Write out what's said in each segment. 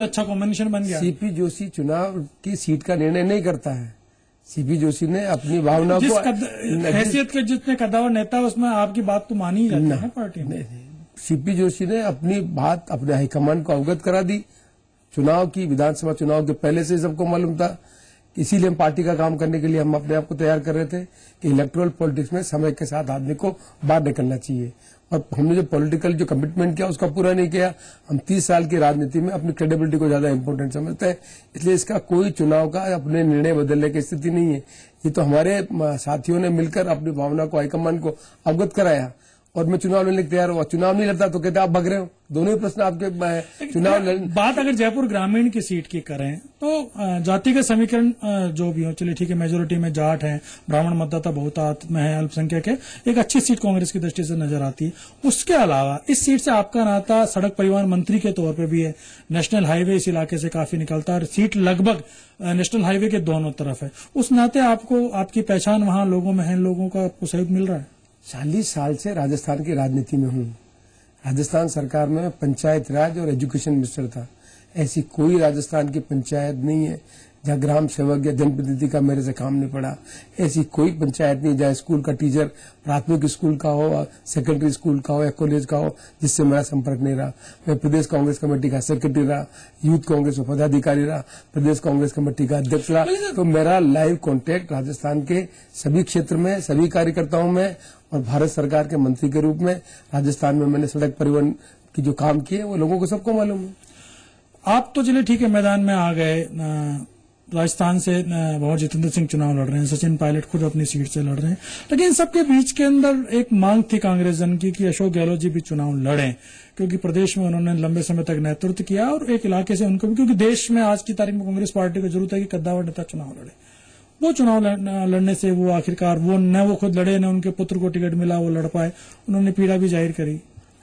अच्छा कॉम्बिनेशन बन गया। सीपी जोशी चुनाव की सीट का निर्णय नहीं करता है। सीपी जोशी ने अपनी भावना को हैसियत के जितने कद्दावर नेता उसमें आपकी बात तो मानी ही जाती है ना पार्टी में। सीपी जोशी ने अपनी बात अपने हाईकमान को अवगत करा दी। चुनाव की विधानसभा चुनाव के पहले से सबको मालूम था। इसीलिए हम पार्टी का काम करने के लिए हम अपने आप को तैयार कर रहे थे कि इलेक्टोरल पॉलिटिक्स में समय के साथ आदमी को बाहर निकलना चाहिए। और हमने जो पॉलिटिकल जो कमिटमेंट किया उसका पूरा नहीं किया। हम 30 साल की राजनीति में अपनी क्रेडिबिलिटी को ज्यादा इंपॉर्टेंट समझते हैं। इसलिए इसका कोई चुनाव का अपने निर्णय बदलने की स्थिति नहीं है। ये तो हमारे साथियों ने मिलकर अपनी भावना को हाईकमान को अवगत कराया और मैं चुनाव लड़ने को तैयार हुआ। चुनाव नहीं लड़ता तो कहते आप भग रहे हो। दोनों ही प्रश्न आपके चुनाव बात अगर जयपुर ग्रामीण की सीट की करें तो जातिगत समीकरण जो भी हो, चलिए ठीक है, मेजोरिटी में जाट है, ब्राह्मण मतदाता बहुतायत में है, अल्पसंख्यक है, एक अच्छी सीट कांग्रेस की दृष्टि से नजर आती है। उसके अलावा इस सीट से आपका नाता सड़क परिवहन मंत्री के तौर पर भी है। नेशनल हाईवे इस इलाके से काफी निकलता है और सीट लगभग नेशनल हाईवे के दोनों तरफ है। उस नाते आपको आपकी पहचान वहां लोगों में है, लोगों का आपको सहयोग मिल रहा है। 40 साल से राजस्थान की राजनीति में हूँ। राजस्थान सरकार में पंचायत राज और एजुकेशन मिनिस्टर था। ऐसी कोई राजस्थान की पंचायत नहीं है जहाँ ग्राम सेवक या जनप्रतिनिधि का मेरे से काम नहीं पड़ा। ऐसी कोई पंचायत नहीं जहाँ स्कूल का टीचर प्राथमिक स्कूल का हो, सेकेंडरी स्कूल का हो या कॉलेज का हो जिससे मेरा संपर्क नहीं रहा। मैं प्रदेश कांग्रेस कमेटी का सेक्रेटरी रहा, यूथ कांग्रेस में पदाधिकारी रहा, प्रदेश कांग्रेस कमेटी का अध्यक्ष रहा। तो मेरा लाइव कॉन्टेक्ट राजस्थान के सभी क्षेत्र में, सभी कार्यकर्ताओं में और भारत सरकार के मंत्री के रूप में राजस्थान में मैंने सड़क परिवहन की जो काम किए वो लोगों को सबको मालूम है। आप तो चलिए ठीक है, मैदान में आ गए, राजस्थान से भंवर जितेंद्र सिंह चुनाव लड़ रहे हैं, सचिन पायलट खुद अपनी सीट से लड़ रहे हैं, लेकिन सबके बीच के अंदर एक मांग थी कांग्रेस जन की कि अशोक गहलोत जी भी चुनाव लड़ें, क्योंकि प्रदेश में उन्होंने लंबे समय तक नेतृत्व किया और एक इलाके से उनको भी, क्योंकि देश में आज की तारीख में कांग्रेस पार्टी को जरूरत है कि कद्दावर नेता चुनाव लड़े। वो चुनाव लड़ने से वो आखिरकार वो न वो खुद लड़े, न उनके पुत्र को टिकट मिला, वो लड़ पाए, उन्होंने पीड़ा भी जाहिर करी।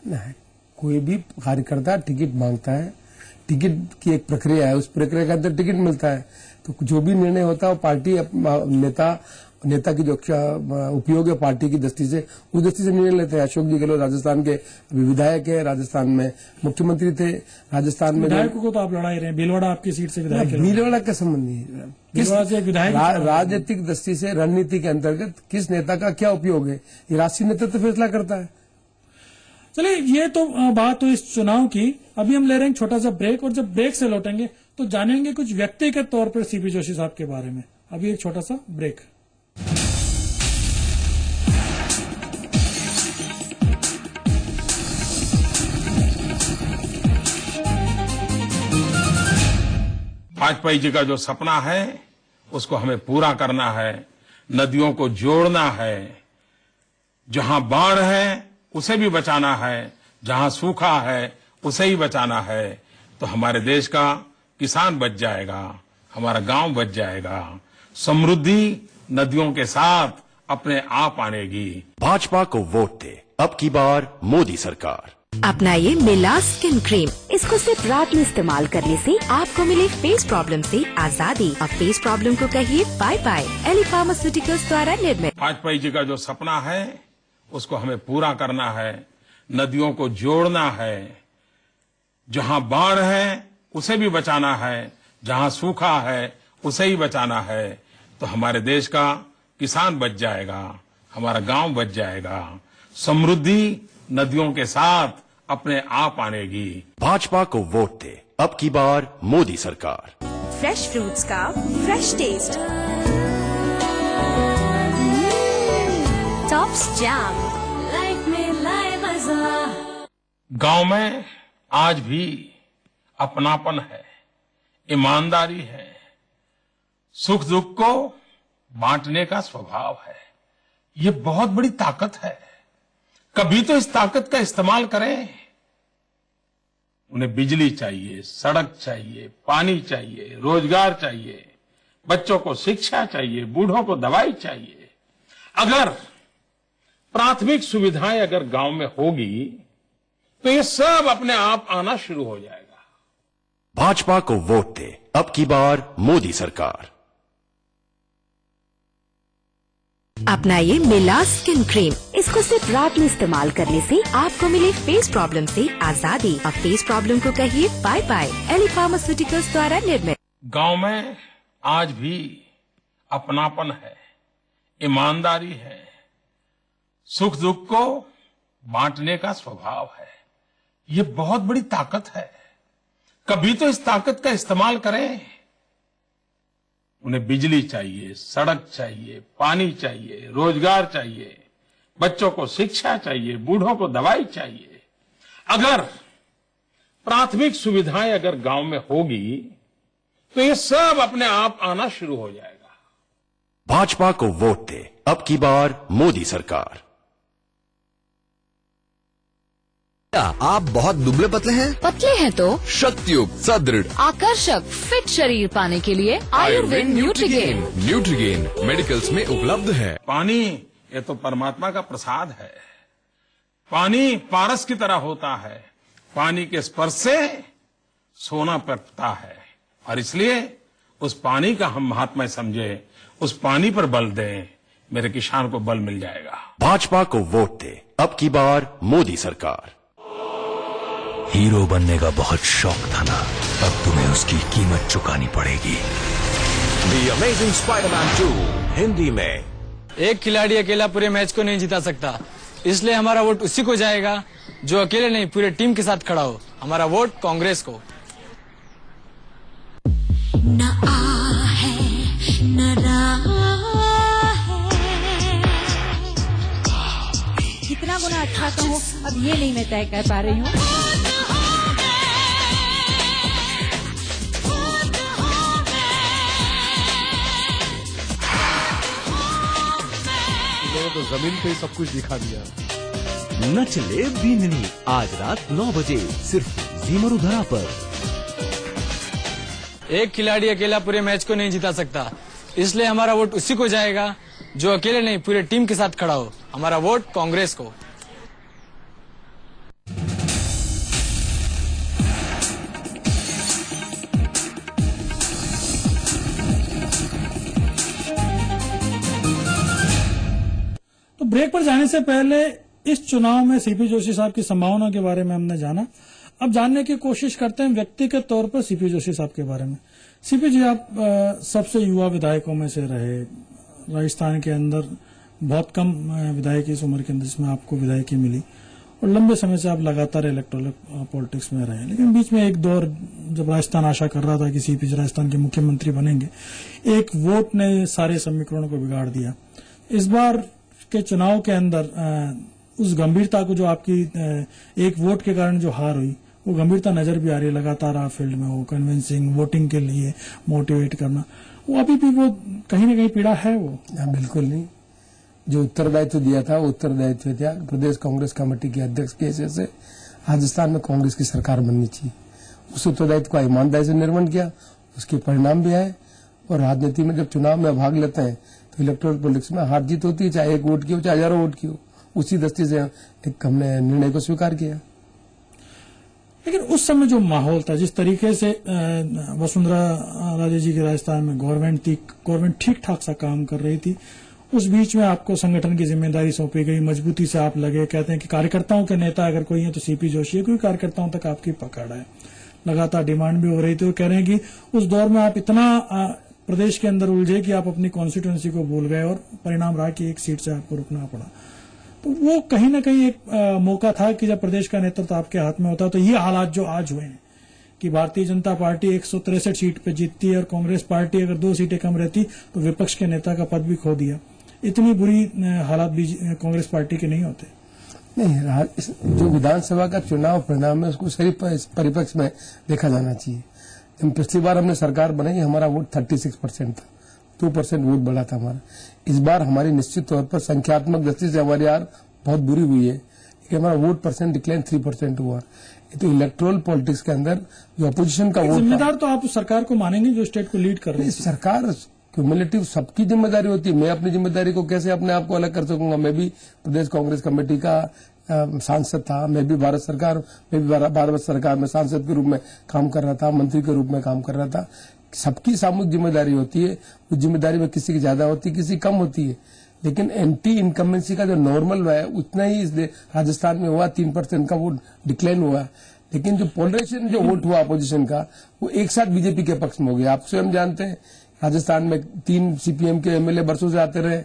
नहीं, कोई भी कार्यकर्ता टिकट मांगता है, टिकट की एक प्रक्रिया है, उस प्रक्रिया के अंदर टिकट मिलता है। तो जो भी निर्णय होता है वो पार्टी नेता की जो उपयोग है पार्टी की दृष्टि से, उस दृष्टि से निर्णय लेते हैं। अशोक जी गहलोत राजस्थान के विधायक है, राजस्थान में मुख्यमंत्री थे, राजस्थान में विधायकों को तो आप लड़ा ही रहे हैं। भीलवाड़ा आपकी सीट से विधायक है। भीलवाड़ा का संबंध नहीं है। विधायक राजनीतिक दृष्टि से रणनीति के अंतर्गत किस नेता का क्या उपयोग है ये राष्ट्रीय नेतृत्व फैसला करता है। चलिए, ये तो बात तो इस चुनाव की। अभी हम ले रहे हैं छोटा सा ब्रेक, और जब ब्रेक से लौटेंगे तो जानेंगे कुछ व्यक्तिगत तौर पर सीपी जोशी साहब के बारे में। अभी एक छोटा सा ब्रेक। वाजपेयी जी का जो सपना है उसको हमें पूरा करना है। नदियों को जोड़ना है, जहां बाढ़ है उसे भी बचाना है, जहां सूखा है उसे ही बचाना है। तो हमारे देश का किसान बच जाएगा, हमारा गांव बच जाएगा, समृद्धि नदियों के साथ अपने आप आनेगी। भाजपा को वोट दे, अब की बार मोदी सरकार। अपनाइए मिला स्किन क्रीम। इसको सिर्फ रात में इस्तेमाल करने से आपको मिले फेस प्रॉब्लम से आजादी। अब फेस प्रॉब्लम को कहिए बाय बाय। एली फार्मास्यूटिकल्स द्वारा निर्मित। वाजपेयी जी का जो सपना है उसको हमें पूरा करना है। नदियों को जोड़ना है, जहां बाढ़ है उसे भी बचाना है, जहां सूखा है उसे ही बचाना है। तो हमारे देश का किसान बच जाएगा, हमारा गांव बच जाएगा, समृद्धि नदियों के साथ अपने आप आनेगी। भाजपा को वोट दे, अब की बार मोदी सरकार। फ्रेश फ्रूट्स का fresh taste, Tops jam, life में लाए मजा। गांव में आज भी अपनापन है, ईमानदारी है, सुख दुख को बांटने का स्वभाव है। ये बहुत बड़ी ताकत है। कभी तो इस ताकत का इस्तेमाल करें। उन्हें बिजली चाहिए, सड़क चाहिए, पानी चाहिए, रोजगार चाहिए, बच्चों को शिक्षा चाहिए, बूढ़ों को दवाई चाहिए। अगर प्राथमिक सुविधाएं अगर गांव में होगी तो ये सब अपने आप आना शुरू हो जाएगा। भाजपा को वोट दे, अब की बार मोदी सरकार। अपनाइए मिलास स्किन क्रीम। इसको सिर्फ रात में इस्तेमाल करने से आपको मिले फेस प्रॉब्लम से आजादी। अब फेस प्रॉब्लम को कहिए बाय बाय। एली फार्मास्यूटिकल्स द्वारा निर्मित। गांव में आज भी अपनापन है, ईमानदारी है, सुख दुख को बांटने का स्वभाव है। ये बहुत बड़ी ताकत है। कभी तो इस ताकत का इस्तेमाल करें। उन्हें बिजली चाहिए, सड़क चाहिए, पानी चाहिए, रोजगार चाहिए, बच्चों को शिक्षा चाहिए, बूढ़ों को दवाई चाहिए। अगर प्राथमिक सुविधाएं अगर गांव में होगी तो ये सब अपने आप आना शुरू हो जाएगा। भाजपा को वोट दे, अब की बार मोदी सरकार। आप बहुत दुबले पतले हैं? पतले हैं तो शक्तियुक्त, सदृढ़, आकर्षक, फिट शरीर पाने के लिए आयुर्वेद न्यूट्रीगेन। न्यूट्रीगेन मेडिकल्स में उपलब्ध है। पानी ये तो परमात्मा का प्रसाद है। पानी पारस की तरह होता है। पानी के स्पर्श से सोना पकता है और इसलिए उस पानी का हम महात्म्य समझे, उस पानी पर बल दें, मेरे किसान को बल मिल जाएगा। भाजपा को वोट दे, अब की बार मोदी सरकार। हीरो बनने का बहुत शौक था ना, अब तुम्हें उसकी कीमत चुकानी पड़ेगी। The Amazing Spider-Man 2 हिंदी में। एक खिलाड़ी अकेला पूरे मैच को नहीं जिता सकता, इसलिए हमारा वोट उसी को जाएगा जो अकेले नहीं पूरे टीम के साथ खड़ा हो। हमारा वोट कांग्रेस को। न आ है न रहा है। कितना गुना अच्छा कहूँ अब ये नहीं मैं तय कर पा रही हूँ। तो जमीन पे सब कुछ दिखा दिया। न चले बींदनी आज रात 9 बजे सिर्फ जी मरुधरा पर। एक खिलाड़ी अकेला पूरे मैच को नहीं जिता सकता, इसलिए हमारा वोट उसी को जाएगा जो अकेले नहीं पूरे टीम के साथ खड़ा हो। हमारा वोट कांग्रेस को। तो ब्रेक पर जाने से पहले इस चुनाव में सीपी जोशी साहब की संभावना के बारे में हमने जाना। अब जानने की कोशिश करते हैं व्यक्तिगत तौर पर सीपी जोशी साहब के बारे में। सीपी जी, आप सबसे युवा विधायकों में से रहे। राजस्थान के अंदर बहुत कम विधायक इस उम्र के अंदर जिसमें आपको विधायकी मिली और लंबे समय से आप लगातार इलेक्टोरल पॉलिटिक्स में रहे। लेकिन बीच में एक दौर जब राजस्थान आशा कर रहा था कि सीपी जी राजस्थान के मुख्यमंत्री बनेंगे, एक वोट ने सारे समीकरणों को बिगाड़ दिया। इस बार के चुनाव के अंदर उस गंभीरता को जो आपकी एक वोट के कारण जो हार हुई, वो गंभीरता नजर भी आ रही है। लगातार आप फील्ड में हो, कन्विंसिंग, वोटिंग के लिए मोटिवेट करना, वो अभी भी वो कहीं न कहीं पीड़ा है वो। बिल्कुल नहीं। जो उत्तरदायित्व दिया था वो उत्तरदायित्व था प्रदेश कांग्रेस कमेटी के अध्यक्ष के हैसियत से राजस्थान में कांग्रेस की सरकार बननी चाहिए। उस उत्तरदायित्व का ईमानदारी से निर्वहन किया, उसके परिणाम भी आए। और राजनीति में जब चुनाव में भाग लेते हैं तो इलेक्टोरल पॉलिटिक्स में हार जीत होती है, चाहे एक वोट की हो चाहे हजारों वोट की हो। उसी दृष्टि से एक हमने निर्णय को स्वीकार किया। लेकिन उस समय जो माहौल था, जिस तरीके से वसुंधरा राजे जी के राजस्थान में गवर्नमेंट ठीक ठाक सा काम कर रही थी, उस बीच में आपको संगठन की जिम्मेदारी सौंपी गई, मजबूती से आप लगे। कहते हैं कि कार्यकर्ताओं के नेता अगर कोई है तो सीपी जोशी है, क्योंकि कार्यकर्ताओं तक आपकी पकड़ है। लगातार डिमांड भी हो रही थी। वो कह रहे हैं कि उस दौर में आप इतना प्रदेश के अंदर उलझे कि आप अपनी कॉन्स्टिट्यूंसी को भूल गए और परिणाम रहा कि एक सीट से आपको रुकना पड़ा। तो वो कहीं ना कहीं एक मौका था कि जब प्रदेश का नेतृत्व आपके हाथ में होता तो ये हालात जो आज हुए हैं कि भारतीय जनता पार्टी 163 सीट पे जीतती है और कांग्रेस पार्टी अगर 2 सीटें कम रहती तो विपक्ष के नेता का पद भी खो दिया। इतनी बुरी हालात भी कांग्रेस पार्टी के नहीं होते। नहीं, जो विधानसभा का चुनाव परिणाम है उसको सही परिप्रेक्ष्य में देखा जाना चाहिए। जब पिछली बार हमने सरकार बनाई हमारा वोट 36% था, 2% वोट बढ़ा था हमारा। इस बार हमारी निश्चित तौर पर संख्यात्मक दृष्टि से हमारी हार बहुत बुरी हुई है कि हमारा वोट परसेंट डिक्लाइन 3% हुआ। ये तो इलेक्टोरल पॉलिटिक्स के अंदर जो अपोजिशन का वोट, जिम्मेदार तो आप सरकार को मानेंगे जो स्टेट को लीड कर रही है। सरकार क्यूमुलेटिव सबकी जिम्मेदारी होती है। मैं अपनी जिम्मेदारी को कैसे अपने आप को अलग कर सकूंगा? मैं भी प्रदेश कांग्रेस कमेटी का सांसद था, मैं भी भारत सरकार में सांसद के रूप में काम कर रहा था, मंत्री के रूप में काम कर रहा था। सबकी सामूहिक जिम्मेदारी होती है। उस जिम्मेदारी में किसी की ज्यादा होती है, किसी कम होती है। लेकिन एंटी इनकम्बेंसी का जो नॉर्मल हुआ है उतना ही इस राजस्थान में हुआ, 3% का वोट डिक्लाइन हुआ। लेकिन जो पोलराइजेशन जो वोट हुआ अपोजिशन का, वो एक साथ बीजेपी के पक्ष में हो गया। आप स्वयं जानते हैं राजस्थान में 3 सीपीएम के एमएलए बरसों से आते रहे,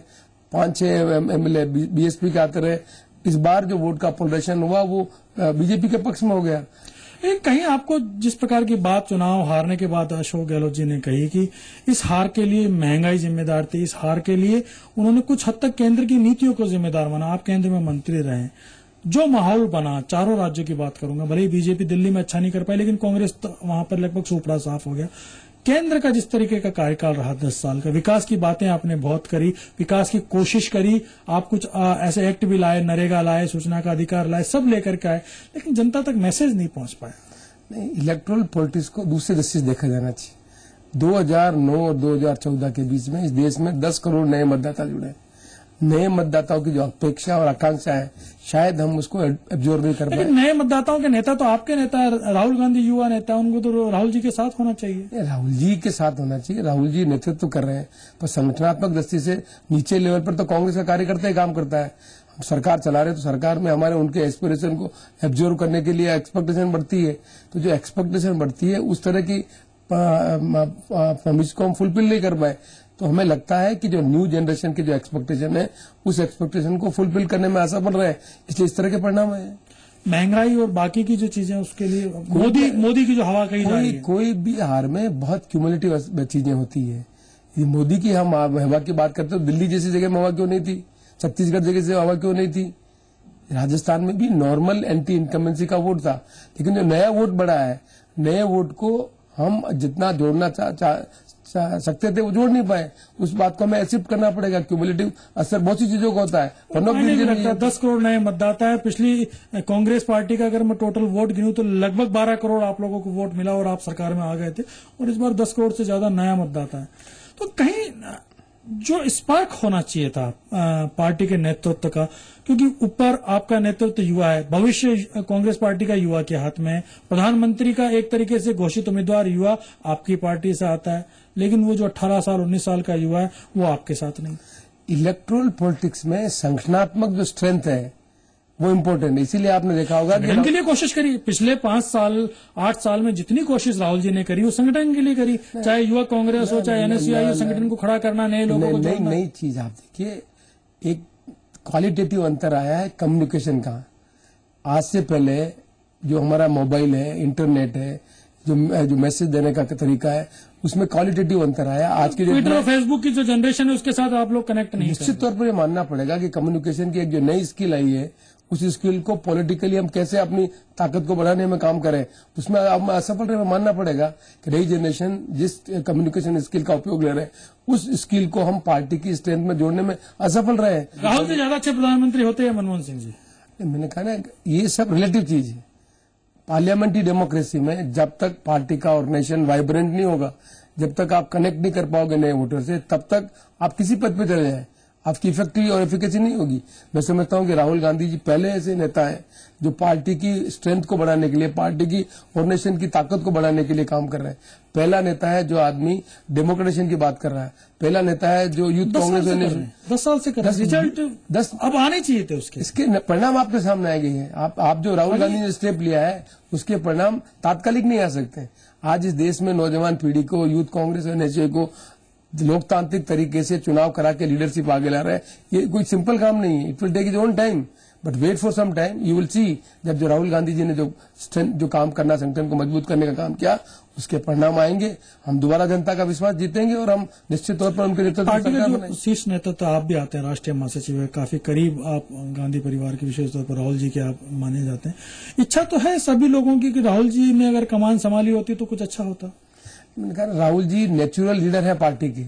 5-6 एमएलए बीएसपी के आते रहे। इस बार जो वोट का पोलराइजेशन हुआ वो बीजेपी के पक्ष में हो गया। कहीं आपको जिस प्रकार की बात चुनाव हारने के बाद अशोक गहलोत जी ने कही कि इस हार के लिए महंगाई जिम्मेदार थी, इस हार के लिए उन्होंने कुछ हद तक केंद्र की नीतियों को जिम्मेदार माना। आप केंद्र में मंत्री रहे, जो माहौल बना, चारों राज्यों की बात करूंगा, भले ही बीजेपी दिल्ली में अच्छा नहीं कर पाई, लेकिन कांग्रेस तो वहां पर लगभग सुपड़ा साफ हो गया। केंद्र का जिस तरीके का कार्यकाल रहा 10 साल का, विकास की बातें आपने बहुत करी, विकास की कोशिश करी, आप कुछ ऐसे एक्ट भी लाए, नरेगा लाए, सूचना का अधिकार लाए, सब लेकर के आए, लेकिन जनता तक मैसेज नहीं पहुंच पाया। नहीं, इलेक्टोरल पॉलिटिक्स को दूसरे दृष्टि से देखा जाना चाहिए। 2009 और 2014 के बीच में इस देश में 10 करोड़ नए मतदाता जुड़े। नए मतदाताओं की जो अपेक्षा और आकांक्षा है, शायद हम उसको एब्जॉर्व नहीं कर पाए। लेकिन नए मतदाताओं के नेता तो आपके नेता है, राहुल गांधी युवा नेता, उनको तो राहुल जी के साथ होना चाहिए। राहुल जी के साथ होना चाहिए, राहुल जी नेतृत्व कर रहे हैं, पर संगठनात्मक दृष्टि से नीचे लेवल पर तो कांग्रेस का कार्यकर्ता ही काम करता है। हम सरकार चला रहे हैं तो सरकार में हमारे उनके एस्पिरेशन को एब्जॉर्व करने के लिए एक्सपेक्टेशन बढ़ती है, तो जो एक्सपेक्टेशन बढ़ती है उस तरह की प्रॉमिस को हम फुलफिल नहीं कर पाए, तो हमें लगता है कि जो न्यू जनरेशन की जो एक्सपेक्टेशन है उस एक्सपेक्टेशन को फुलफिल करने में असफल रहे, इसलिए इस तरह के परिणाम है। महंगाई और बाकी की जो चीजें उसके लिए मोदी की जो हवा कही जा रही है, कोई भी हार में बहुत क्यूमुलेटिव चीजें होती है। ये मोदी की हम हवा की बात करते हो, दिल्ली जैसी जगह में हवा क्यों नहीं थी, छत्तीसगढ़ जगह से हवा क्यों नहीं थी, राजस्थान में भी नॉर्मल एंटी इनकम्बेंसी का वोट था, लेकिन जो नया वोट बढ़ा है, नए वोट को हम जितना जोड़ना सकते थे वो जोड़ नहीं पाए। उस बात को हमें एक्सेप्ट करना पड़ेगा। क्यूमुलेटिव असर बहुत सी चीजों का होता है। 10 करोड़ नए मतदाता है। पिछली कांग्रेस पार्टी का अगर मैं टोटल वोट गिनूं तो लगभग 12 करोड़ आप लोगों को वोट मिला और आप सरकार में आ गए थे, और इस बार 10 करोड़ से ज्यादा नया मतदाता है। तो कहीं जो स्पार्क होना चाहिए था पार्टी के नेतृत्व का, क्योंकि ऊपर आपका नेतृत्व युवा है, भविष्य कांग्रेस पार्टी का युवा के हाथ में है, प्रधानमंत्री का एक तरीके से घोषित उम्मीदवार युवा आपकी पार्टी से आता है, लेकिन वो जो 18 साल 19 साल का युवा है वो आपके साथ नहीं। इलेक्टोरल पॉलिटिक्स में संगठनात्मक जो स्ट्रेंथ है वो इम्पोर्टेंट है, इसीलिए आपने देखा होगा कि संगठन के लिए कोशिश करी। पिछले 5 साल 8 साल में जितनी कोशिश राहुल जी ने करी वो संगठन के लिए करी, चाहे युवा कांग्रेस हो, चाहे एनएसयूआई हो, संगठन को खड़ा करना, नए लोगों को जोड़ना। नई चीज आप देखिए, एक क्वालिटेटिव अंतर आया है कम्युनिकेशन का। आज से पहले जो हमारा मोबाइल है, इंटरनेट है, जो मैसेज देने का तरीका है, उसमें क्वालिटेटिव अंतर आया। आज की ट्विटर और फेसबुक की जो जनरेशन है उसके साथ आप लोग कनेक्ट नहीं। निश्चित तौर पर ये मानना पड़ेगा कि कम्युनिकेशन की एक जो नई स्किल आई है, उस स्किल को पॉलिटिकली हम कैसे अपनी ताकत को बढ़ाने में काम करें, उसमें अब असफल रहे। मानना पड़ेगा कि नई जनरेशन जिस कम्युनिकेशन स्किल का उपयोग ले रहे हैं, उस स्किल को हम पार्टी की स्ट्रेंथ में जोड़ने में असफल रहे। राहुल जी ज्यादा अच्छे प्रधानमंत्री होते हैं मनमोहन सिंह जी? मैंने कहा ना, ये सब रिलेटिव चीज है। पार्लियामेंट्री डेमोक्रेसी में जब तक पार्टी का ऑर्गेनाइजेशन वाइब्रेंट नहीं होगा, जब तक आप कनेक्ट नहीं कर पाओगे नए वोटर से, तब तक आप किसी पद पे चले जाए, आपकी इफेक्टिव और एफिकेसी नहीं होगी। मैं समझता हूं कि राहुल गांधी जी पहले ऐसे नेता हैं जो पार्टी की स्ट्रेंथ को बढ़ाने के लिए, पार्टी की ऑर्गेनाइजेशन की ताकत को बढ़ाने के लिए काम कर रहे हैं। पहला नेता है जो आदमी डेमोक्रेटाइजेशन की बात कर रहा है, पहला नेता है जो यूथ कांग्रेस 10 साल से कर रहे हैं। रिजल्ट 10 अब आने चाहिए थे, उसके परिणाम आपके सामने आए गए हैं। आप जो राहुल गांधी ने स्टेप लिया है उसके परिणाम तात्कालिक नहीं आ सकते। आज इस देश में नौजवान पीढ़ी को, यूथ कांग्रेस और एनएसयूआई को लोकतांत्रिक तरीके से चुनाव करा के लीडरशिप आगे ला रहा है, ये कोई सिंपल काम नहीं है। It will take its own time, but wait for some time, you will see. जब जो राहुल गांधी जी ने जो काम करना, संगठन को मजबूत करने का काम किया, उसके परिणाम आएंगे। हम दोबारा जनता का विश्वास जीतेंगे और हम निश्चित तौर पर उनके नेतृत्व पार्टी का जो शीर्ष नेतृत्व आप भी आते हैं, राष्ट्रीय महासचिव है, काफी करीब आप गांधी परिवार के, विशेष तौर पर राहुल जी के आप माने जाते हैं। इच्छा तो है सभी लोगों की कि राहुल जी ने अगर कमान संभाली होती तो कुछ अच्छा होता। मैंने कहा राहुल जी नेचुरल लीडर है पार्टी के।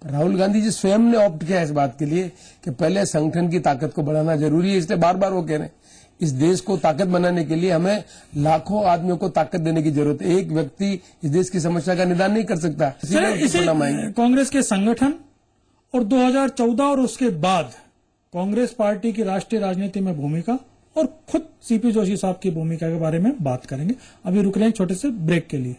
राहुल गांधी जी स्वयं ने ऑप्ट किया इस बात के लिए कि पहले संगठन की ताकत को बढ़ाना जरूरी है, इसलिए बार बार वो कह रहे हैं इस देश को ताकत बनाने के लिए हमें लाखों आदमियों को ताकत देने की जरूरत है। एक व्यक्ति इस देश की समस्या का निदान नहीं कर सकता। कांग्रेस के संगठन और 2014 और उसके बाद कांग्रेस पार्टी की राष्ट्रीय राजनीति में भूमिका और खुद सीपी जोशी साहब की भूमिका के बारे में बात करेंगे। अभी रुक रहे हैं छोटे से ब्रेक के लिए।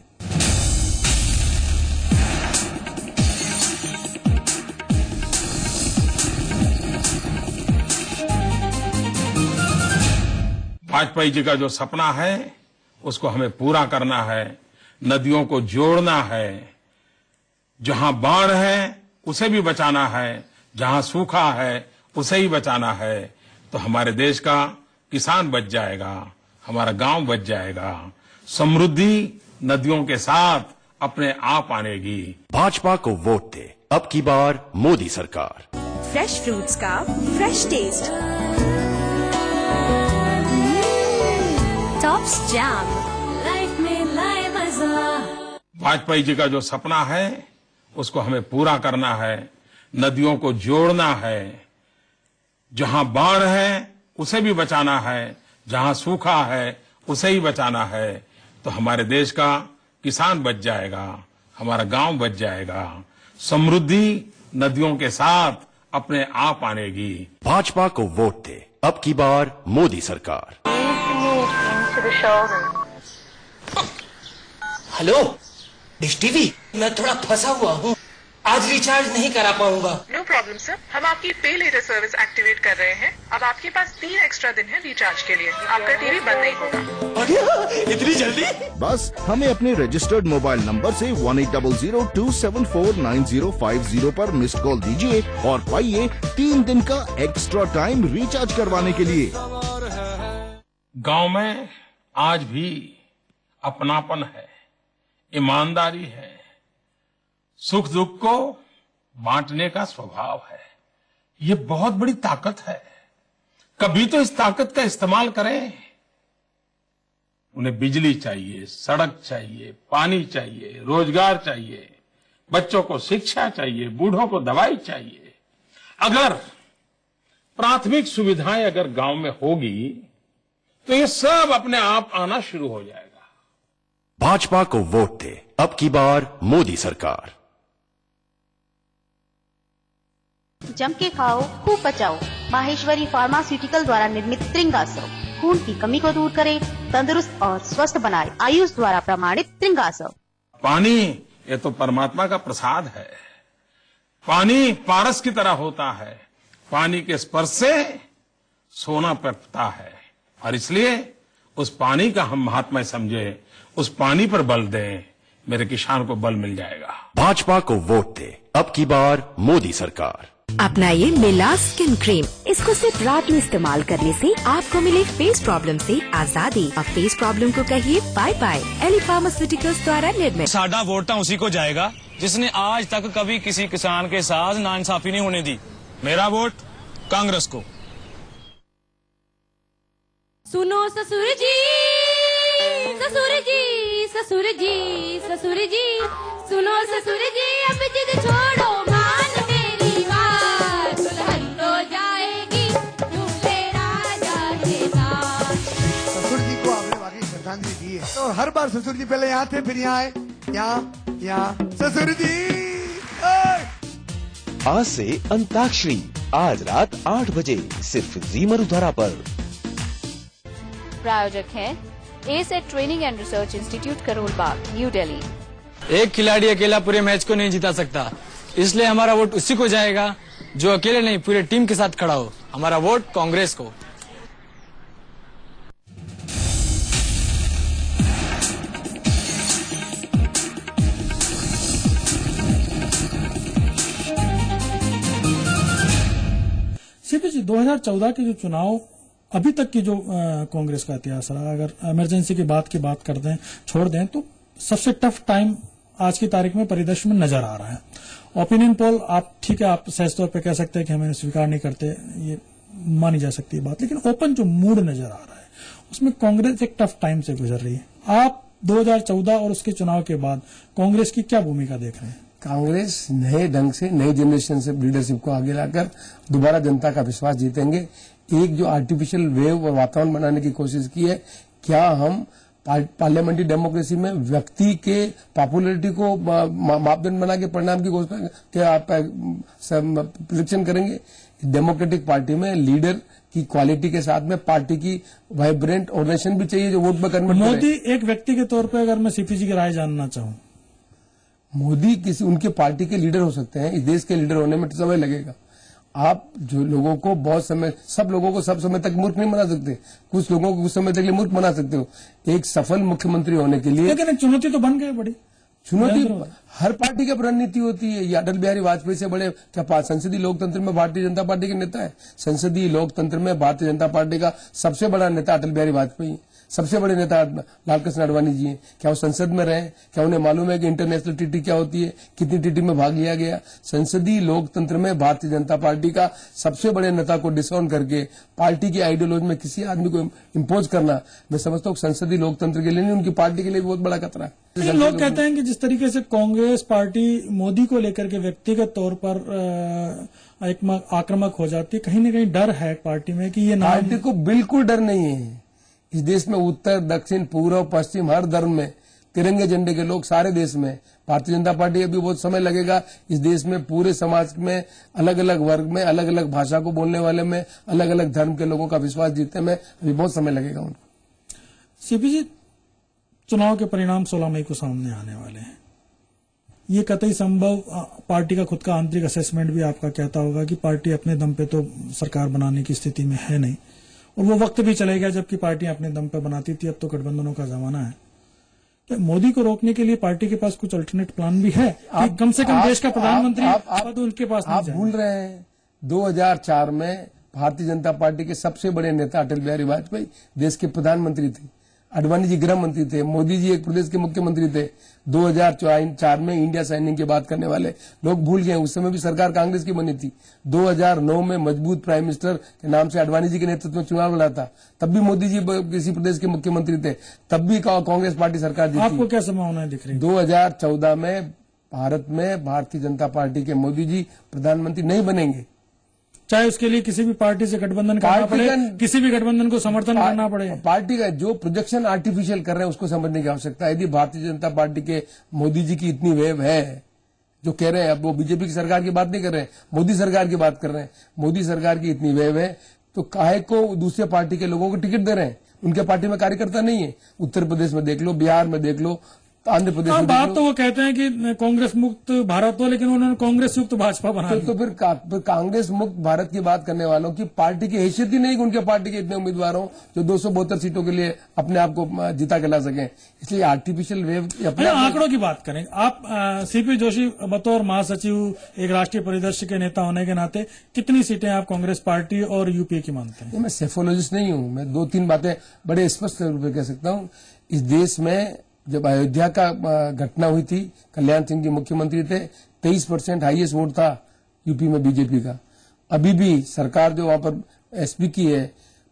वाजपेयी जी का जो सपना है उसको हमें पूरा करना है, नदियों को जोड़ना है, जहां बाढ़ है उसे भी बचाना है, जहां सूखा है उसे ही बचाना है, तो हमारे देश का किसान बच जाएगा, हमारा गांव बच जाएगा, समृद्धि नदियों के साथ अपने आप आनेगी। भाजपा को वोट दे, अब की बार मोदी सरकार। फ्रेश फ्रूट्स का fresh taste, Tops jam, life में लाए मजा। वाजपेयी जी का जो सपना है उसको हमें पूरा करना है, नदियों को जोड़ना है, जहां बाढ़ है उसे भी बचाना है, जहां सूखा है उसे ही बचाना है, तो हमारे देश का किसान बच जाएगा, हमारा गांव बच जाएगा, समृद्धि नदियों के साथ अपने आप आनेगी। भाजपा को वोट दे, अब की बार मोदी सरकार। हेलो डिश टीवी, मैं थोड़ा फंसा हुआ हूँ, आज रिचार्ज नहीं करा पाऊंगा। नो प्रॉब्लम सर, हम आपकी पे लेटर सर्विस एक्टिवेट कर रहे हैं। अब आपके पास 3 एक्स्ट्रा दिन है रिचार्ज के लिए, आपका टीवी बंद नहीं होगा। इतनी जल्दी? बस हमें अपने रजिस्टर्ड मोबाइल नंबर से 1800-274-9050 पर मिस्ड कॉल दीजिए और पाइए 3 दिन का एक्स्ट्रा टाइम रिचार्ज करवाने के लिए। गांव में आज भी अपनापन है, ईमानदारी है, सुख दुख को बांटने का स्वभाव है। ये बहुत बड़ी ताकत है, कभी तो इस ताकत का इस्तेमाल करें। उन्हें बिजली चाहिए, सड़क चाहिए, पानी चाहिए, रोजगार चाहिए, बच्चों को शिक्षा चाहिए, बूढ़ों को दवाई चाहिए। अगर प्राथमिक सुविधाएं अगर गांव में होगी तो ये सब अपने आप आना शुरू हो जाएगा। भाजपा को वोट दे, अब की बार मोदी सरकार। जम के खाओ, खूब बचाओ। माहेश्वरी फार्मास्यूटिकल द्वारा निर्मित त्रिंगासव खून की कमी को दूर करे, तंदुरुस्त और स्वस्थ बनाए। आयुष द्वारा प्रमाणित त्रिंगासव। पानी ये तो परमात्मा का प्रसाद है। पानी पारस की तरह होता है, पानी के स्पर्श से सोना पकता है, और इसलिए उस पानी का हम महात्मा समझे, उस पानी पर बल दें, मेरे किसान को बल मिल जाएगा। भाजपा को वोट दे, अब की बार मोदी सरकार। अपनाइए मिलास स्किन क्रीम। इसको सिर्फ रात में इस्तेमाल करने से आपको मिले फेस प्रॉब्लम से आजादी। अब फेस प्रॉब्लम को कहिए बाय बाय। एली फार्मास्यूटिकल्स द्वारा निर्मित। साडा वोट तो उसी को जाएगा जिसने आज तक कभी किसी किसान के साथ नाइंसाफी नहीं होने दी। मेरा वोट कांग्रेस को। सुनो ससुर जी, ससुर जी, ससुर जी, ससुर जी, सुनो ससुर जी, अब जिद छोड़ो, मान मेरी बात, दुल्हन तो जाएगी दूल्हे राजा के साथ। ससुर जी को आपने वाकई श्रद्धांजलि दी है, तो हर बार ससुर जी पहले यहाँ थे, फिर यहाँ आए, यहाँ ससुर जी। आज से अंताक्षरी, आज रात 8 बजे सिर्फ जी मरुधरा पर। प्रायोजक है asset training and research institute Karol Bagh, new Delhi. एक खिलाड़ी अकेला पूरे मैच को नहीं जिता सकता, इसलिए हमारा वोट उसी को जाएगा जो अकेले नहीं पूरे टीम के साथ खड़ा हो। हमारा वोट कांग्रेस को। सीपी जी, 2014 के जो चुनाव अभी तक की जो कांग्रेस का इतिहास रहा, अगर इमरजेंसी की बात करते हैं, छोड़ दें, तो सबसे टफ टाइम आज की तारीख में परिदृश्य में नजर आ रहा है। ओपिनियन पोल, आप ठीक है, आप सहज तौर पे कह सकते हैं कि हमें स्वीकार नहीं करते, ये मानी जा सकती है बात, लेकिन ओपन जो मूड नजर आ रहा है उसमें कांग्रेस एक टफ टाइम से गुजर रही है। आप 2014 और उसके चुनाव के बाद कांग्रेस की क्या भूमिका देख रहे हैं? कांग्रेस नए ढंग से, नई जनरेशन से लीडरशिप को आगे लाकर दोबारा जनता का विश्वास जीतेंगे। एक जो आर्टिफिशियल वेव और वातावरण बनाने की कोशिश की है, क्या हम पार्लियामेंट्री डेमोक्रेसी में व्यक्ति के पॉपुलरिटी को मापदंड बना के परिणाम की घोषणा सिलेक्शन करेंगे? डेमोक्रेटिक पार्टी में लीडर की क्वालिटी के साथ में पार्टी की वाइब्रेंट ऑर्गेनाइजेशन भी चाहिए जो वोट में कन्वर्ट करे। मोदी एक व्यक्ति के तौर पर अगर मैं सीपी जी की राय जानना चाहूं, मोदी किसी उनके पार्टी के लीडर हो सकते हैं, इस देश के लीडर होने में समय लगेगा। आप जो लोगों को बहुत समय, सब लोगों को सब समय तक मूर्ख नहीं बना सकते, कुछ लोगों को कुछ समय तक लिए मूर्ख बना सकते हो। एक सफल मुख्यमंत्री होने के लिए लेकिन एक चुनौती तो बन गई बड़ी। चुनौती हर पार्टी की रणनीति होती है। ये अटल बिहारी वाजपेयी से बड़े क्या संसदीय लोकतंत्र में भारतीय जनता पार्टी के नेता है? संसदीय लोकतंत्र में भारतीय जनता पार्टी का सबसे बड़ा नेता अटल बिहारी वाजपेयी, सबसे बड़े नेता लालकृष्ण आडवाणी जी हैं। क्या वो संसद में रहे? क्या उन्हें मालूम है कि इंटरनेशनल टीटी क्या होती है, कितनी टीटी में भाग लिया गया? संसदीय लोकतंत्र में भारतीय जनता पार्टी का सबसे बड़े नेता को डिसऑन करके पार्टी की आइडियोलॉजी में किसी आदमी को इम्पोज करना, मैं समझता हूँ संसदीय लोकतंत्र के लिए नहीं, उनकी पार्टी के लिए बहुत बड़ा खतरा है। लेकिन लोग कहते हैं कि जिस तरीके से कांग्रेस पार्टी मोदी को लेकर के व्यक्तिगत तौर पर एक आक्रामक हो जाती है, कहीं न कहीं डर है पार्टी में कि ये पार्टी को बिल्कुल डर नहीं है। इस देश में उत्तर, दक्षिण, पूर्व, पश्चिम हर धर्म में तिरंगे झंडे के लोग सारे देश में। भारतीय जनता पार्टी अभी बहुत समय लगेगा इस देश में पूरे समाज में अलग अलग वर्ग में, अलग अलग भाषा को बोलने वाले में, अलग अलग धर्म के लोगों का विश्वास जीतने में अभी बहुत समय लगेगा उनको। सीपी जी, चुनाव के परिणाम 16 मई को सामने आने वाले हैं। ये कतई संभव, पार्टी का खुद का आंतरिक असेसमेंट भी आपका कहता होगा कि पार्टी अपने दम पे तो सरकार बनाने की स्थिति में है नहीं, और वो वक्त भी चले गया जबकि पार्टियां अपने दम पे बनाती थी। अब तो गठबंधनों का जमाना है। क्या मोदी को रोकने के लिए पार्टी के पास कुछ अल्टरनेट प्लान भी है? कम से कम देश का प्रधानमंत्री पद उनके पास नहीं आप भूल रहे हैं 2004 में भारतीय जनता पार्टी के सबसे बड़े नेता अटल बिहारी वाजपेयी देश के प्रधानमंत्री थे, आडवाणी जी गृह मंत्री थे, मोदी जी एक प्रदेश के मुख्यमंत्री थे। 2004 में इंडिया साइनिंग की बात करने वाले लोग भूल गए, उस समय भी सरकार कांग्रेस की बनी थी। 2009 में मजबूत प्राइम मिनिस्टर के नाम से आडवाणी जी के नेतृत्व में चुनाव लड़ा था, तब भी मोदी जी किसी प्रदेश के मुख्यमंत्री थे, तब भी कांग्रेस पार्टी सरकार जीती। आपको क्या संभावनाएं दिख रही? 2014 में भारत में भारतीय जनता पार्टी के मोदी जी प्रधानमंत्री नहीं बनेंगे, चाहे उसके लिए किसी भी पार्टी से गठबंधन करना पड़े, किसी भी गठबंधन को समर्थन करना पड़े। पार्टी का जो प्रोजेक्शन आर्टिफिशियल कर रहे हैं उसको समझने की आवश्यकता है। यदि भारतीय जनता पार्टी के मोदी जी की इतनी वेव है जो कह रहे हैं, अब वो बीजेपी की सरकार की बात नहीं कर रहे हैं, मोदी सरकार की बात कर रहे हैं, मोदी सरकार की इतनी वेव है तो काहे को दूसरे पार्टी के लोगों को टिकट दे रहे हैं? उनके पार्टी में कार्यकर्ता नहीं है। उत्तर प्रदेश में देख लो, बिहार में देख लो, आंध्र प्रदेश में बात तो वो कहते हैं कि कांग्रेस मुक्त भारत हो, लेकिन उन्होंने कांग्रेस युक्त भाजपा बना तो फिर कांग्रेस मुक्त भारत की बात करने वालों की पार्टी की हैसियत ही नहीं कि उनके पार्टी के इतने उम्मीदवार हो जो 272 सीटों के लिए अपने आप को जिता के ला सकें। इसलिए आर्टिफिशियल वेव अपने आंकड़ों की बात करें। आप सीपी जोशी बतौर महासचिव, एक राष्ट्रीय परिदृश्य के नेता होने के नाते कितनी सीटें आप कांग्रेस पार्टी और यूपीए की मानते हैं? मैं सेफोलॉजिस्ट नहीं हूं, मैं 2-3 बातें बड़े स्पष्ट रूप से कह सकता हूं। इस देश में जब अयोध्या का घटना हुई थी, कल्याण सिंह जी मुख्यमंत्री थे, 23% हाईएस्ट वोट था यूपी में बीजेपी का। अभी भी सरकार जो वहां पर एसपी की है,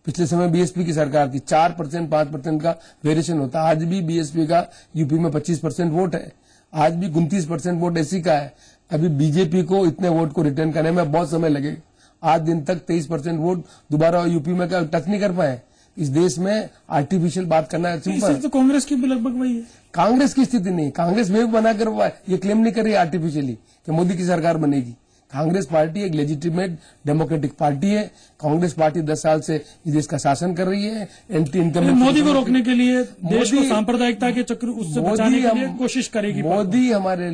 पिछले समय बीएसपी की सरकार थी, 4% 5% का वेरिएशन होता। आज भी बीएसपी का यूपी में 25% वोट है, आज भी 29% वोट एससी का है। अभी बीजेपी को इतने वोट को रिटर्न करने में बहुत समय लगेगा। आज दिन तक 23% वोट दोबारा यूपी में टच नहीं कर पाए। इस देश में आर्टिफिशियल बात करना सिंपल। तो कांग्रेस की भी लगभग वही है। कांग्रेस की स्थिति नहीं, कांग्रेस वेव बनाकर ये क्लेम नहीं कर रही आर्टिफिशियली कि मोदी की सरकार बनेगी। कांग्रेस पार्टी एक लेजिटिमेट डेमोक्रेटिक पार्टी है। कांग्रेस पार्टी 10 साल से इस देश का शासन कर रही है। एंटी इनकम मोदी को रोकने के लिए, देश को सांप्रदायिकता के चक्र उससे बचाने के लिए कोशिश करेगी। मोदी जी हमारे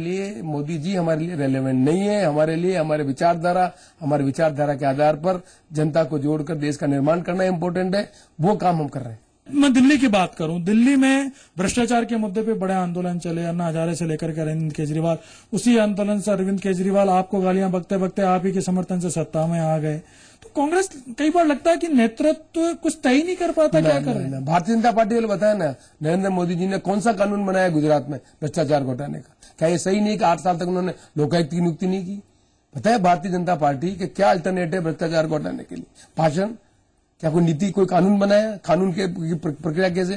लिए रेलेवेंट नहीं है। हमारे लिए हमारे विचारधारा के आधार पर जनता को जोड़कर देश का निर्माण करना इम्पोर्टेंट है। वो काम हम कर रहे हैं। मैं दिल्ली की बात करूं, दिल्ली में भ्रष्टाचार के मुद्दे पे बड़े आंदोलन चले, अन्ना हजारे से लेकर के अरविंद केजरीवाल। उसी आंदोलन से अरविंद केजरीवाल आपको गालियां बकते बकते आप ही के समर्थन से सत्ता में आ गए। तो कांग्रेस कई बार लगता है कि नेतृत्व कुछ तय नहीं कर पाता। क्या कर रहे हैं? भारतीय जनता पार्टी वाले बताया ना, नरेंद्र मोदी जी ने कौन सा कानून बनाया गुजरात में भ्रष्टाचार घटाने का? क्या ये सही नहीं कि 8 साल तक उन्होंने लोकायुक्त की नियुक्ति नहीं की? पता है भारतीय जनता पार्टी के क्या अल्टरनेटिव भ्रष्टाचार को हटाने के लिए? भाषण? क्या कोई नीति, कोई कानून बनाया? कानून के प्रक्रिया कैसे?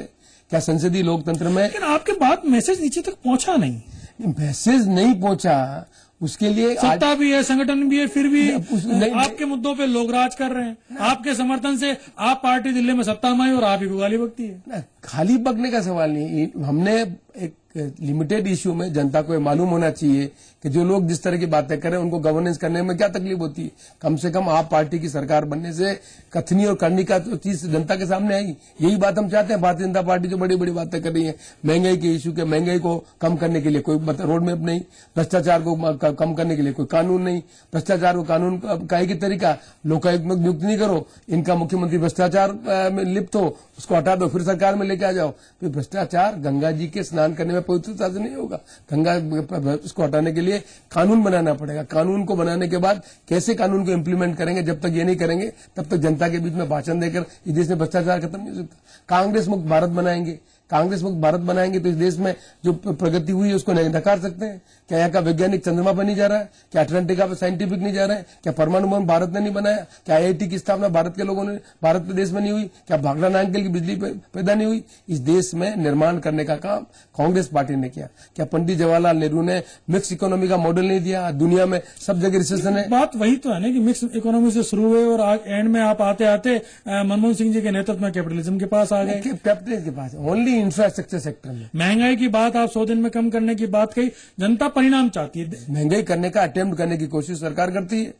क्या संसदीय लोकतंत्र में? लेकिन आपके बात मैसेज नीचे तक पहुंचा नहीं। मैसेज नहीं पहुंचा, उसके लिए सत्ता भी है, संगठन भी है, फिर भी आपके मुद्दों पे लोग राज कर रहे हैं। आपके समर्थन से आप पार्टी दिल्ली में सत्ता में आई और आप ही को गाली बकती है। खाली बकने का सवाल नहीं। हमने एक लिमिटेड इश्यू में जनता को ये मालूम होना चाहिए कि जो लोग जिस तरह की बातें करें उनको गवर्नेंस करने में क्या तकलीफ होती है। कम से कम आप पार्टी की सरकार बनने से कथनी और करनी का तो चीज जनता के सामने आएगी। यही बात हम चाहते हैं। भारतीय जनता पार्टी जो बड़ी बड़ी बातें कर रही है महंगाई के इश्यू के, महंगाई को कम करने के लिए कोई रोड मैप नहीं, भ्रष्टाचार को कम करने के लिए कोई कानून नहीं, भ्रष्टाचार को कानून का एक ही तरीका लोकायुक्त में नियुक्त नहीं करो, इनका मुख्यमंत्री भ्रष्टाचार में लिप्त हो उसको हटा दो फिर सरकार में लेके आ जाओ। फिर भ्रष्टाचार गंगा जी के स्नान करने में पवित्रता से नहीं होगा। गंगा उसको हटाने के लिए कानून बनाना पड़ेगा। कानून को बनाने के बाद कैसे कानून को इम्प्लीमेंट करेंगे, जब तक ये नहीं करेंगे तब तक जनता के बीच में भाषण देकर इस देश में भ्रष्टाचार खत्म नहीं हो सकता। कांग्रेस मुक्त भारत बनाएंगे, कांग्रेस मुक्त भारत बनाएंगे तो इस देश में जो प्रगति हुई है उसको नहीं नकार सकते हैं। क्या यहाँ का वैज्ञानिक चंद्रमा पर नहीं जा रहा है? क्या अटलांटिका पर साइंटिफिक नहीं जा रहा है? क्या परमाणु बम भारत ने नहीं बनाया? क्या आईआईटी की स्थापना भारत के लोगों ने भारत प्रदेश में नहीं हुई? क्या भाखड़ा नांगल की बिजली पैदा नहीं हुई? इस देश में निर्माण करने का काम कांग्रेस पार्टी ने किया। क्या पंडित जवाहरलाल नेहरू ने मिक्स इकोनॉमी का मॉडल नहीं दिया? दुनिया में सब जगह रिसेशन है। बात वही तो है ना कि मिक्स इकोनॉमी से शुरू हुए और एंड में आप आते आते मनमोहन सिंह जी के नेतृत्व में कैपिटलिज्म के पास आ गए। कैपिटलिज्म के पास ओनली इंफ्रास्ट्रक्चर सेक्टर में महंगाई की बात आप 100 दिन में कम करने की बात कही, जनता परिणाम चाहती है। महंगाई करने का अटेम्प्ट करने की कोशिश सरकार करती है।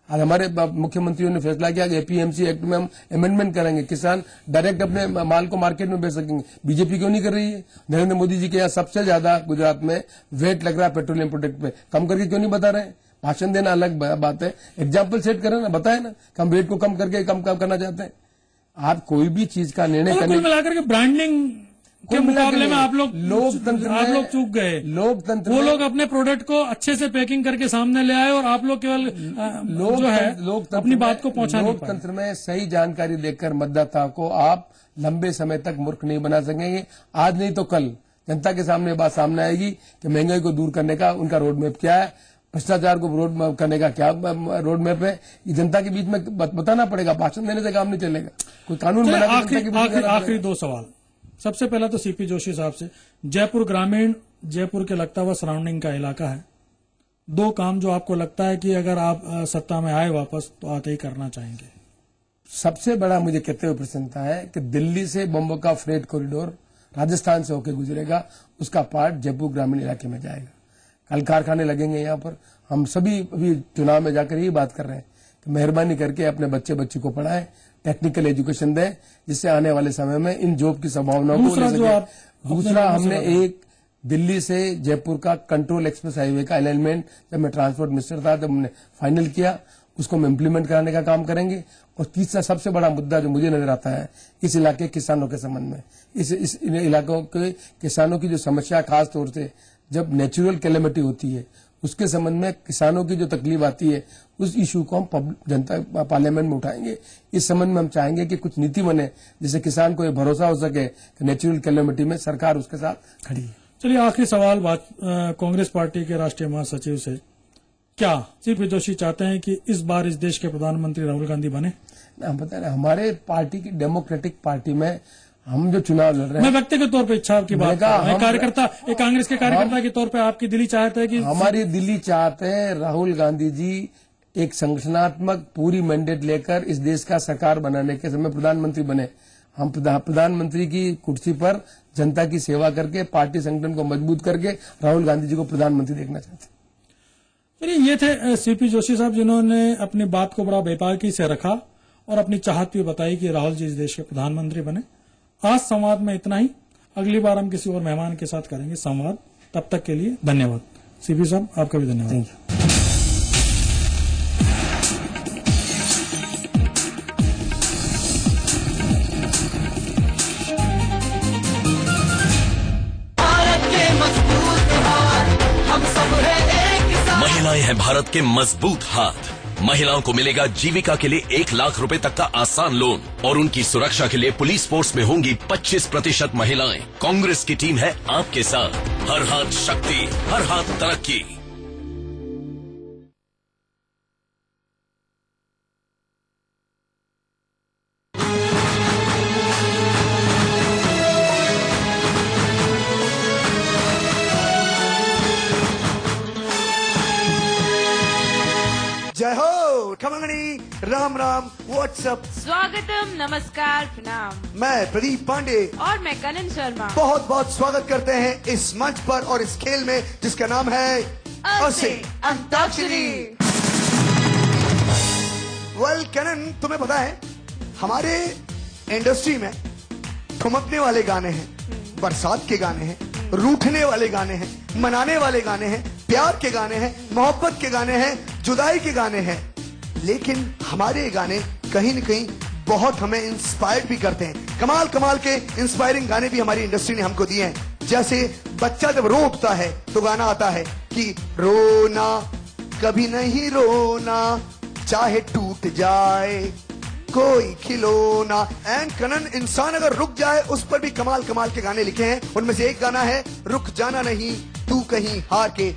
आज हमारे मुख्यमंत्रियों ने फैसला किया कि एपीएमसी एक्ट में हम अमेंडमेंट करेंगे, किसान डायरेक्ट अपने माल को मार्केट में बेच सकेंगे। बीजेपी क्यों नहीं कर रही है? नरेंद्र मोदी जी के यहाँ सबसे ज्यादा गुजरात में वेट लग रहा है पेट्रोलियम प्रोडक्ट पे, कम करके क्यों नहीं बता रहे हैं? भाषण देना अलग बात है, एग्जाम्पल सेट करें ना, बताए ना कि हम वेट को कम करके कम करना चाहते हैं। आप कोई भी चीज का निर्णय करने मिलाकर के ब्रांडिंग के मुकाबले में आप लोग चूक गए। लोकतंत्र वो लोग अपने प्रोडक्ट को अच्छे से पैकिंग करके सामने ले आए और आप लोग केवल जो है अपनी बात को पहुंचा नहीं पाए। लोकतंत्र में सही जानकारी देकर मतदाता को आप लंबे समय तक मूर्ख नहीं बना सकेंगे। आज नहीं तो कल जनता के सामने बात सामने आएगी कि महंगाई को दूर करने का उनका रोड मैप क्या है, भ्रष्टाचार को रोड मैप करने का क्या रोड मैप है। ये जनता के बीच में बताना पड़ेगा। भाषण देने से काम नहीं चलेगा। कोई कानून बना। आखिरी 2 सवाल। सबसे पहला तो सीपी जोशी साहब से, जयपुर ग्रामीण जयपुर के लगता हुआ सराउंडिंग का इलाका है, 2 काम जो आपको लगता है कि अगर आप सत्ता में आए वापस तो आते ही करना चाहेंगे। सबसे बड़ा मुझे कहते हुए प्रसन्नता है कि दिल्ली से बॉम्बे का फ्रेट कॉरिडोर राजस्थान से होकर गुजरेगा, उसका पार्ट जयपुर ग्रामीण इलाके में जाएगा। कल कारखाने लगेंगे यहाँ पर। हम सभी अभी चुनाव में जाकर यही बात कर रहे हैं कि मेहरबानी करके अपने बच्ची को पढ़ाएं, टेक्निकल एजुकेशन दें, जिससे आने वाले समय में इन जॉब की संभावनाओं को ले सके। दूसरा, हमने एक दिल्ली से जयपुर का कंट्रोल एक्सप्रेस हाईवे का अलाइनमेंट जब मैं ट्रांसपोर्ट मिनिस्टर था तब हमने फाइनल किया, उसको हम इम्प्लीमेंट कराने का काम करेंगे। और तीसरा सबसे बड़ा मुद्दा जो मुझे नजर आता है इस इलाके किसानों के संबंध में, इस इलाकों के किसानों की जो समस्या, खास तौर से जब नेचुरल कैलेमिटी होती है उसके संबंध में किसानों की जो तकलीफ आती है, उस इशू को हम जनता पार्लियामेंट में उठाएंगे। इस संबंध में हम चाहेंगे कि कुछ नीति बने जिससे किसान को ये भरोसा हो सके कि नेचुरल कैलेमिटी में सरकार उसके साथ खड़ी है। चलिए आखिरी सवाल कांग्रेस पार्टी के राष्ट्रीय महासचिव से, क्या सीपी जोशी चाहते हैं कि इस बार इस देश के प्रधानमंत्री राहुल गांधी बने? हम बता रहे हमारे पार्टी की डेमोक्रेटिक पार्टी में हम जो चुनाव लड़ रहे हैं, मैं व्यक्तिगत तौर पे इच्छा की बात कर रहा हूं, कार्यकर्ता, एक कांग्रेस के कार्यकर्ता के तौर पे आपकी दिली चाहत है कि हमारी दिली चाहत है राहुल गांधी जी एक संगठनात्मक पूरी मैंडेट लेकर इस देश का सरकार बनाने के समय प्रधानमंत्री बने। हम प्रधानमंत्री की कुर्सी पर जनता की सेवा करके पार्टी संगठन को मजबूत करके राहुल गांधी जी को प्रधानमंत्री देखना चाहते हैं। चलिए, ये थे सीपी जोशी साहब जिन्होंने अपनी बात को बड़ा बेबाकी से रखा और अपनी चाहत भी बताई कि राहुल जी इस देश के प्रधानमंत्री बने। आज संवाद में इतना ही। अगली बार हम किसी और मेहमान के साथ करेंगे संवाद। तब तक के लिए धन्यवाद। सीपी साहब, आपका भी धन्यवाद। Thank you. महिलाएं हैं भारत के मजबूत हाथ। महिलाओं को मिलेगा जीविका के लिए 1 लाख रुपए तक का आसान लोन और उनकी सुरक्षा के लिए पुलिस फोर्स में होंगी 25% महिलाएं। कांग्रेस की टीम है आपके साथ। हर हाथ शक्ति, हर हाथ तरक्की। जय हो खमंगणी राम राम व्हाट्सअप। स्वागतम, नमस्कार, प्रणाम। मैं प्रदीप पांडे और मैं कनन शर्मा बहुत बहुत स्वागत करते हैं इस मंच पर और इस खेल में जिसका नाम है असे अंताक्षरी। वेल कनन, तुम्हें पता है हमारे इंडस्ट्री में ठुमकने वाले गाने हैं, बरसात के गाने हैं, रूठने वाले गाने हैं, मनाने वाले गाने हैं, प्यार के गाने हैं, मोहब्बत के गाने हैं, जुदाई के गाने हैं, लेकिन हमारे गाने कहीं न कहीं बहुत हमें इंस्पायर्ड भी करते हैं। कमाल कमाल के इंस्पायरिंग गाने भी हमारी इंडस्ट्री ने हमको दिए हैं। जैसे बच्चा जब रो उठता है तो गाना आता है कि रोना कभी नहीं रोना, चाहे टूट जाए कोई खिलौना। एंड कनन, इंसान अगर रुक जाए उस पर भी कमाल कमाल के गाने लिखे हैं। उनमें से एक गाना है रुक जाना नहीं तू कहीं हार के।